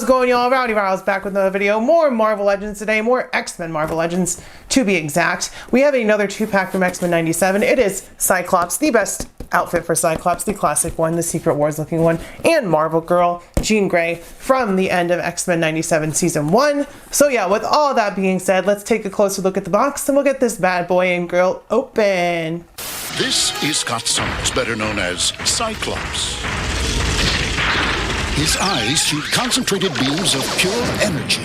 going, y'all? Rowdy Riles back with another video. More Marvel Legends today, more X-Men Marvel Legends to be exact. We have another 2-pack from X-Men 97. It is Cyclops, the best outfit for Cyclops, the classic one, the Secret Wars looking one, and Marvel Girl, Jean Grey, from the end of X-Men 97 Season 1. So yeah, with all that being said, let's take a closer look at the box and we'll get this bad boy and girl open. This is Scott Summers, better known as Cyclops. His eyes shoot concentrated beams of pure energy.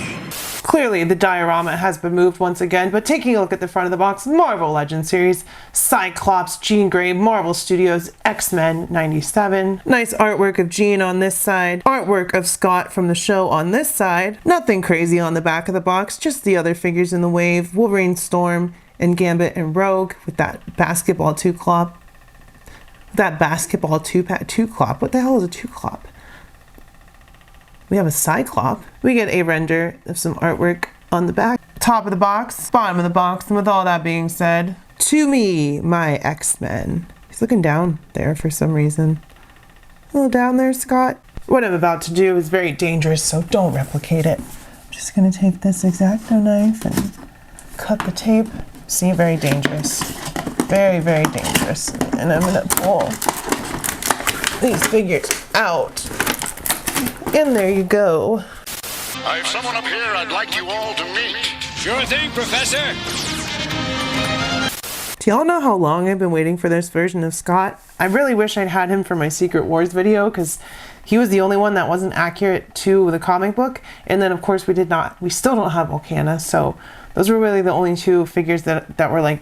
Clearly, the diorama has been moved once again, but taking a look at the front of the box, Marvel Legends series, Cyclops, Jean Grey, Marvel Studios, X-Men 97. Nice artwork of Jean on this side, artwork of Scott from the show on this side. Nothing crazy on the back of the box, just the other figures in the wave, Wolverine, Storm, and Gambit and Rogue with that basketball two-clop. That basketball two-clop. What the hell is a two-clop? We have a Cyclops. We get a render of some artwork on the back. Top of the box, bottom of the box, and with all that being said, to me, my X-Men. He's looking down there for some reason. A little down there, Scott. What I'm about to do is very dangerous, so don't replicate it. I'm just gonna take this X-Acto knife and cut the tape. See, very dangerous. Very, very dangerous. And I'm gonna pull these figures out. And there you go. I have someone up here I'd like you all to meet. Sure thing, Professor. Do y'all know how long I've been waiting for this version of Scott? I really wish I'd had him for my Secret Wars video because he was the only one that wasn't accurate to the comic book. And then of course we still don't have Volcana. So those were really the only two figures that were like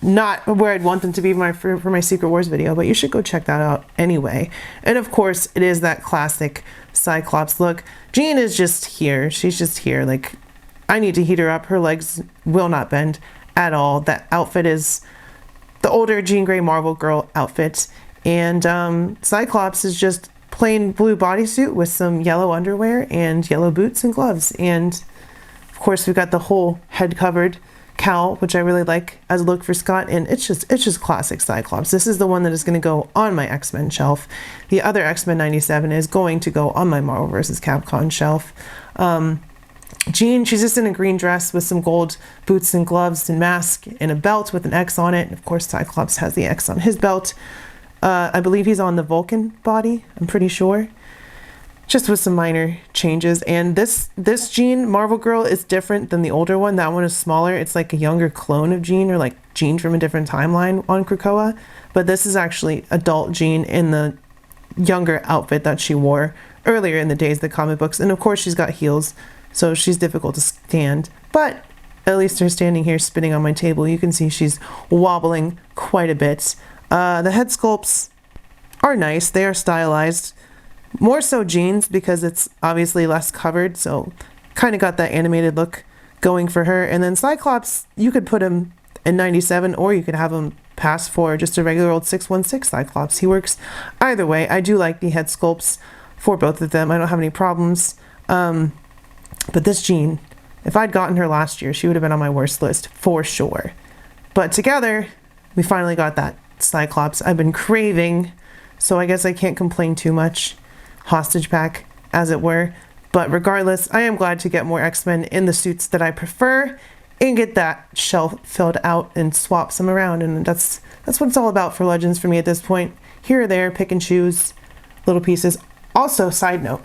not where I'd want them to be for my Secret Wars video, but you should go check that out anyway. And of course, it is that classic Cyclops look. Jean is just here. She's just here. Like, I need to heat her up. Her legs will not bend at all. That outfit is the older Jean Grey Marvel Girl outfit. And Cyclops is just plain blue bodysuit with some yellow underwear and yellow boots and gloves. And of course, we've got the whole head covered cowl, which I really like as a look for Scott, and it's just classic Cyclops. This is the one that is going to go on my X-Men shelf. The other X-Men 97 is going to go on my Marvel vs. Capcom shelf. Jean, she's just in a green dress with some gold boots and gloves and mask and a belt with an X on it. And of course, Cyclops has the X on his belt. I believe he's on the Vulcan body, I'm pretty sure. Just with some minor changes. And this Jean Marvel Girl is different than the older one. That one is smaller. It's like a younger clone of Jean, or like Jean from a different timeline on Krakoa. But this is actually adult Jean in the younger outfit that she wore earlier in the days of the comic books. And of course she's got heels, so she's difficult to stand. But at least her standing here spinning on my table, you can see she's wobbling quite a bit. The head sculpts are nice. They are stylized. More so Jean's because it's obviously less covered, so kind of got that animated look going for her. And then Cyclops, you could put him in 97 or you could have him pass for just a regular old 616 Cyclops. He works either way. I do like the head sculpts for both of them. I don't have any problems. But this Jean, if I'd gotten her last year, she would have been on my worst list for sure. But together, we finally got that Cyclops I've been craving, so I guess I can't complain too much. Hostage pack, as it were. But regardless, I am glad to get more X-Men in the suits that I prefer and get that shelf filled out and swap some around. And that's what it's all about for Legends for me at this point. Here or there, pick and choose little pieces. Also, side note,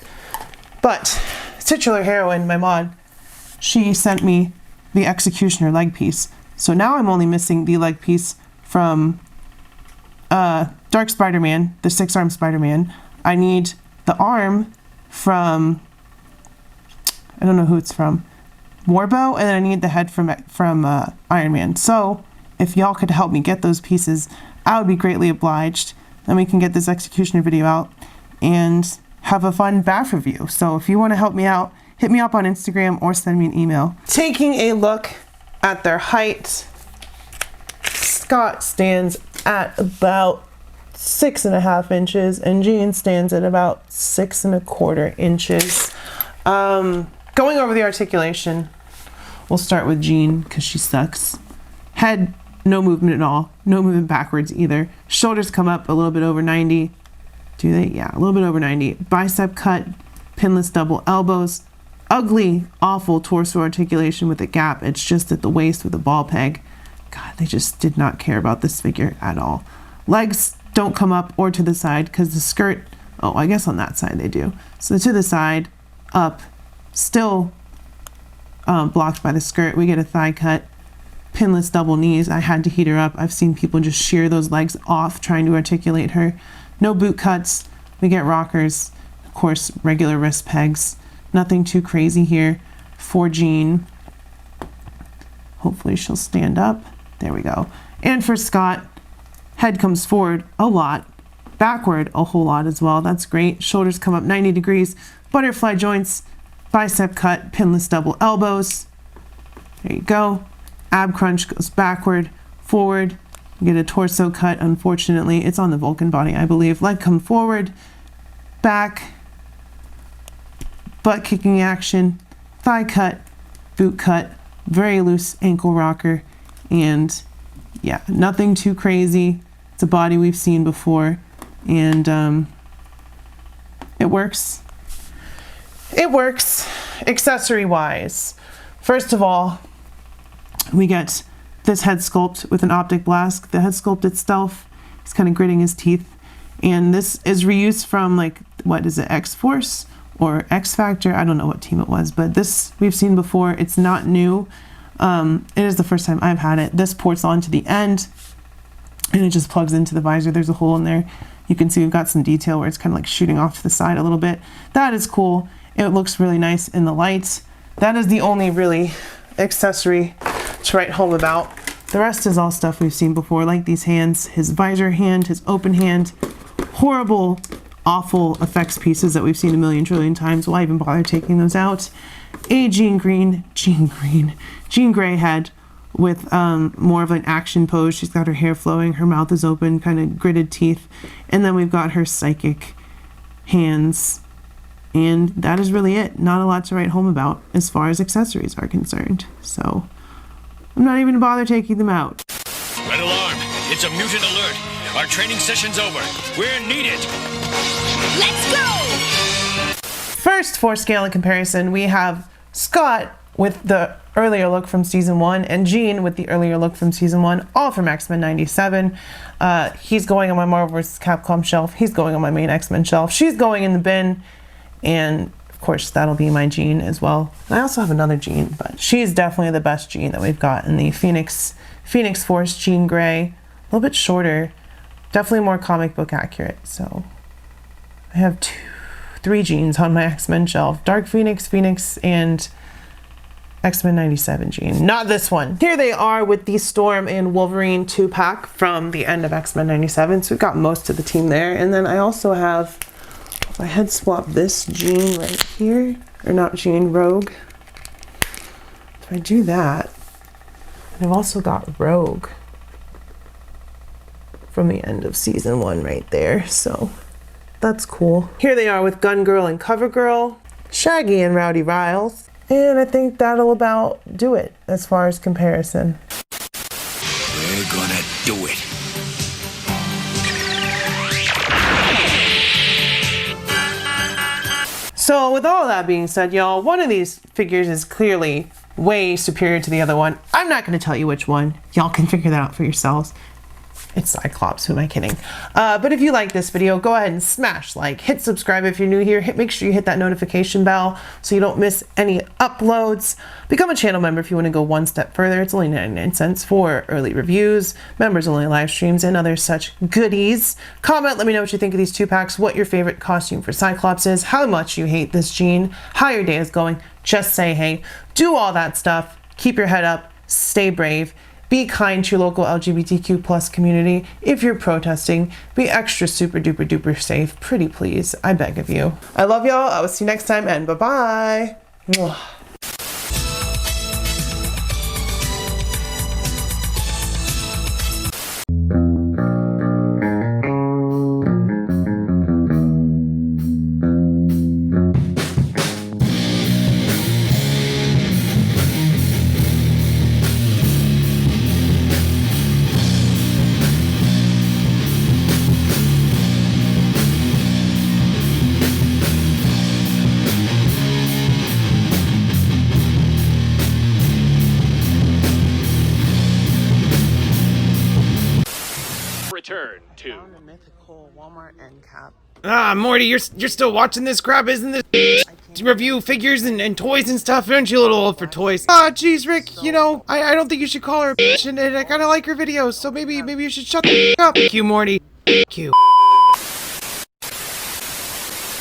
but titular heroine, my mod, she sent me the Executioner leg piece. So now I'm only missing the leg piece from Dark Spider-Man, the 6-armed Spider-Man. I need the arm from, I don't know who it's from, Warbow, and then I need the head from Iron Man. So if y'all could help me get those pieces, I would be greatly obliged. Then we can get this Executioner video out and have a fun BAF review. So if you want to help me out, hit me up on Instagram or send me an email. Taking a look at their height, Scott stands at about 6.5 inches and Jean stands at about 6.25 inches. Going over the articulation, we'll start with Jean because she sucks. Head, no movement at all. No movement backwards either. Shoulders come up a little bit over 90. Do they? Yeah, a little bit over 90. Bicep cut pinless double elbows, ugly, awful torso articulation with a gap. It's just at the waist with a ball peg. God, they just did not care about this figure at all. Legs don't come up or to the side because the skirt, oh, I guess on that side they do. So to the side, up, still blocked by the skirt. We get a thigh cut, pinless double knees. I had to heat her up. I've seen people just shear those legs off trying to articulate her. No boot cuts. We get rockers, of course, regular wrist pegs. Nothing too crazy here for Jean. Hopefully she'll stand up. There we go. And for Scott, head comes forward a lot, backward a whole lot as well. That's great. Shoulders come up 90 degrees, butterfly joints, bicep cut, pinless double elbows. There you go. Ab crunch goes backward, forward. You get a torso cut, unfortunately. It's on the Vulcan body, I believe. Leg come forward, back, butt kicking action, thigh cut, boot cut, very loose ankle rocker, and yeah, nothing too crazy. It's a body we've seen before, and it works. It works accessory wise. First of all, we get this head sculpt with an optic blast. The head sculpt itself is kind of gritting his teeth, and this is reused from, like, what is it, X-Force or X Factor? I don't know what team it was, but this we've seen before. It's not new. It is the first time I've had it. This ports on to the end and it just plugs into the visor. There's a hole in there. You can see we've got some detail where it's kind of like shooting off to the side a little bit. That is cool. It looks really nice in the lights. That is the only really accessory to write home about. The rest is all stuff we've seen before, like these hands, his visor hand, his open hand, horrible, awful effects pieces that we've seen a million trillion times. Why even bother taking those out? A Jean Grey head with more of an action pose. She's got her hair flowing, her mouth is open, kind of gritted teeth. And then we've got her psychic hands. And that is really it. Not a lot to write home about as far as accessories are concerned. So I'm not even gonna bother taking them out. Red alarm. It's a mutant alert. Our training session's over. We're needed. Let's go! First, for scale and comparison, we have Scott with the earlier look from season 1 and Jean with the earlier look from season 1, all from X-Men 97. He's going on my Marvel vs. Capcom shelf. He's going on my main X-Men shelf. She's going in the bin. And of course, that'll be my Jean as well. I also have another Jean, but she's definitely the best Jean that we've got in the Phoenix Force Jean Grey. A little bit shorter, definitely more comic book accurate. So I have three Jeans on my X-Men shelf: Dark Phoenix, and X-Men 97 Jean. Not this one. Here they are with the Storm and Wolverine 2-pack from the end of X-Men 97. So we've got most of the team there. And then I also have, if I head swap this Jean right here, or not Jean, Rogue. If I do that, and I've also got Rogue from the end of season 1 right there. So that's cool. Here they are with Gun Girl and Cover Girl, Shaggy and Rowdy Riles. And I think that'll about do it as far as comparison. We're gonna do it. So with all that being said, y'all, one of these figures is clearly way superior to the other one. I'm not going to tell you which one. Y'all can figure that out for yourselves. It's Cyclops, who am I kidding? But if you like this video, go ahead and smash like, hit subscribe if you're new here, make sure you hit that notification bell so you don't miss any uploads. Become a channel member if you want to go one step further. It's only 99 cents for early reviews, members only live streams, and other such goodies. Comment, let me know what you think of these 2-packs, what your favorite costume for Cyclops is, how much you hate this Jean, how your day is going. Just say hey. Do all that stuff. Keep your head up. Stay brave. Be kind to your local LGBTQ plus community. If you're protesting, be extra super duper duper safe. Pretty please. I beg of you. I love y'all. I will see you next time, and bye-bye. too. Found a mythical Walmart end cap. Ah, Morty, you're still watching this crap, isn't this? To review figures and toys and stuff, aren't you a little old for toys? Ah, geez, Rick, you know, I don't think you should call her a bitch, and I kinda like her videos, so maybe you should shut the up. Q, Morty. Q.